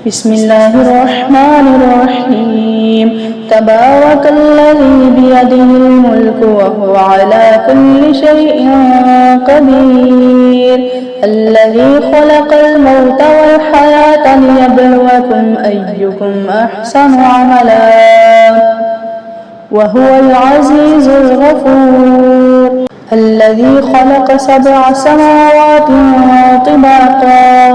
بسم الله الرحمن الرحيم تبارك الذي بيده الملك وهو على كل شيء قدير الذي خلق الموت والحياة ليبلوكم أيكم أحسن عملا وهو العزيز الغفور الذي خلق 7 سماوات طباقا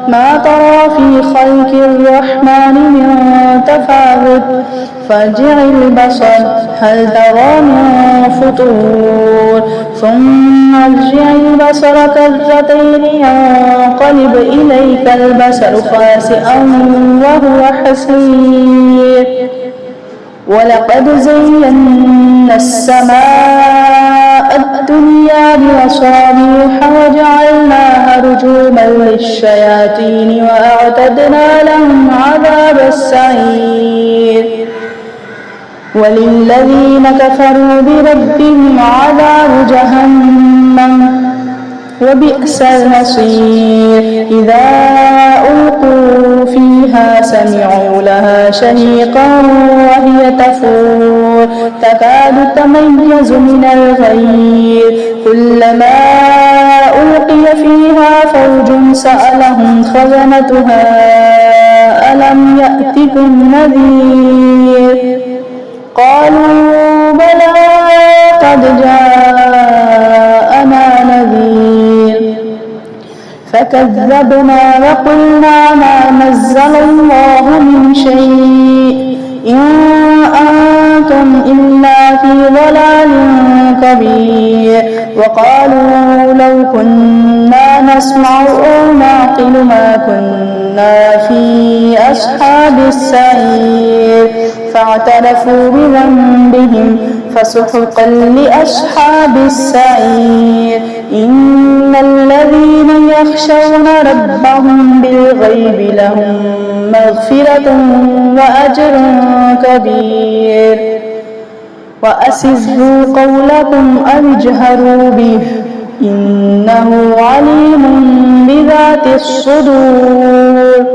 ما ترى في خلق الرحمن من تفاوت فارجع البصر هل ترى من فطور ثم ارجع البصر كرتين ينقلب إليك البصر خاسئا وهو حسير ولقد زينا السماء الدنيا بمصابيح وجعلناها رجوما للشياطين وأعتدنا لهم عذاب السعير وللذين كفروا بربهم عذاب جهنم وبئس المصير إذا ألقوا فيها سمعوا لها شهيقا وهي تفور تكاد تميز من الغيظ كلما ألقي فيها فوج سألهم خزنتها ألم يأتكم نذير قالوا بلى قد جاءنا نذير فكذبنا وقلنا ما نزل الله من شيء إن أنتم إلا في ضلال كبير وقالوا لو كنا نسمع أو نعقل ما كنا في أصحاب السعير فاعترفوا بذنبهم فسحقا لأصحاب السعير إن الذين يخشون ربهم بالغيب لهم مغفرة وأجر كبير وأسروا قولكم أو اجهروا به إنه عليم بذات الصدور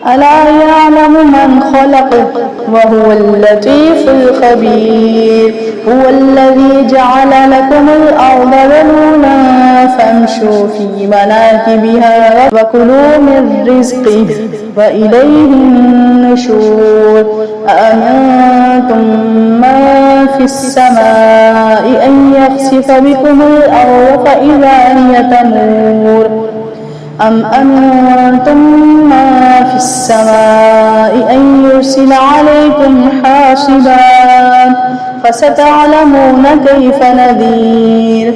ألا يعلم من خلق وهو اللطيف الخبير هو الذي جعل لكم الأرض ذلولا فامشوا في مناكبها وكلوا من رزقه وإليه النشور أأمنتم من في السماء أن يخسف بكم الأرض فإذا هي تمور أم أمنتم ما في السماء أن يرسل عليكم حاصبا فستعلمون كيف نذير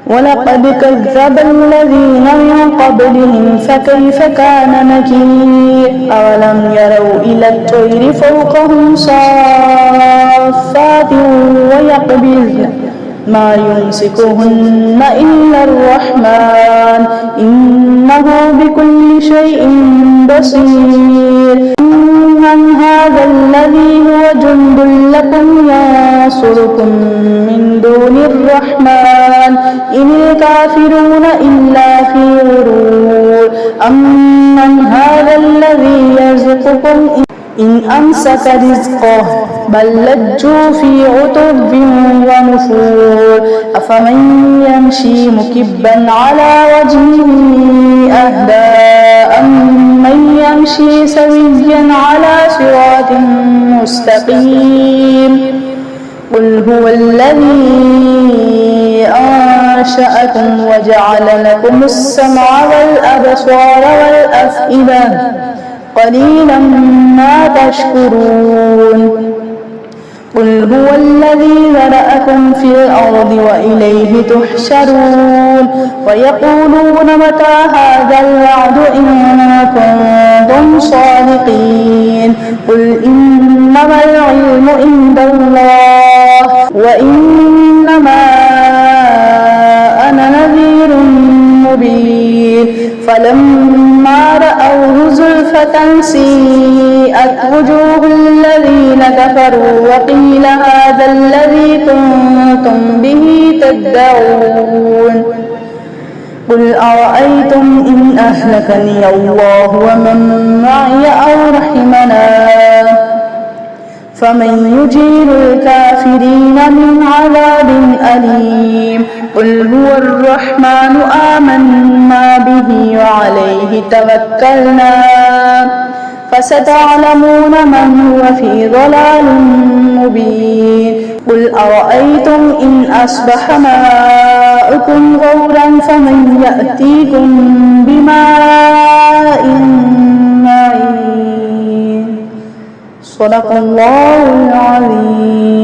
ولقد كذب الذين من قبلهم فكيف كان نكير أولم يروا إلى الطير فوقهم صافات ويقبضن ما يمسكهن إلا الرحمن إنه بكل شيء بصير من هذا الذي هو جند لكم ينصركم من دون الرحمن إن الكافرون إلا في غرور أمن هذا الذي يرزقكم إن أمسك رزقه بل لجوا في عتب ونفور أفمن يمشي مكبا على وجهه أهدى أمن يمشي سويا على صراط مستقيم قل هو الذي أنشأكم وجعل لكم السمع والأبصار والأفئدة قليلا ما تشكرون قل هو الذي ذرأكم في الأرض وإليه تحشرون ويقولون متى هذا الوعد إن كنتم صادقين قل إنما العلم عند الله وإنما أنا نذير مبين فلما رأوه زلفة سيئت وجوه الذين كفروا وقيل هذا الذي كنتم به تدعون قل أرأيتم إن أهلكني الله ومن معي أو رحمنا فمن يجير الكافرين من عذاب أليم قل هو الرحمن آمنا به وعليه توكلنا فستعلمون من هو في ضلال مبين قل أرأيتم إن أصبح ماؤكم غورا فمن يأتيكم بماء معين صدق الله العظيم.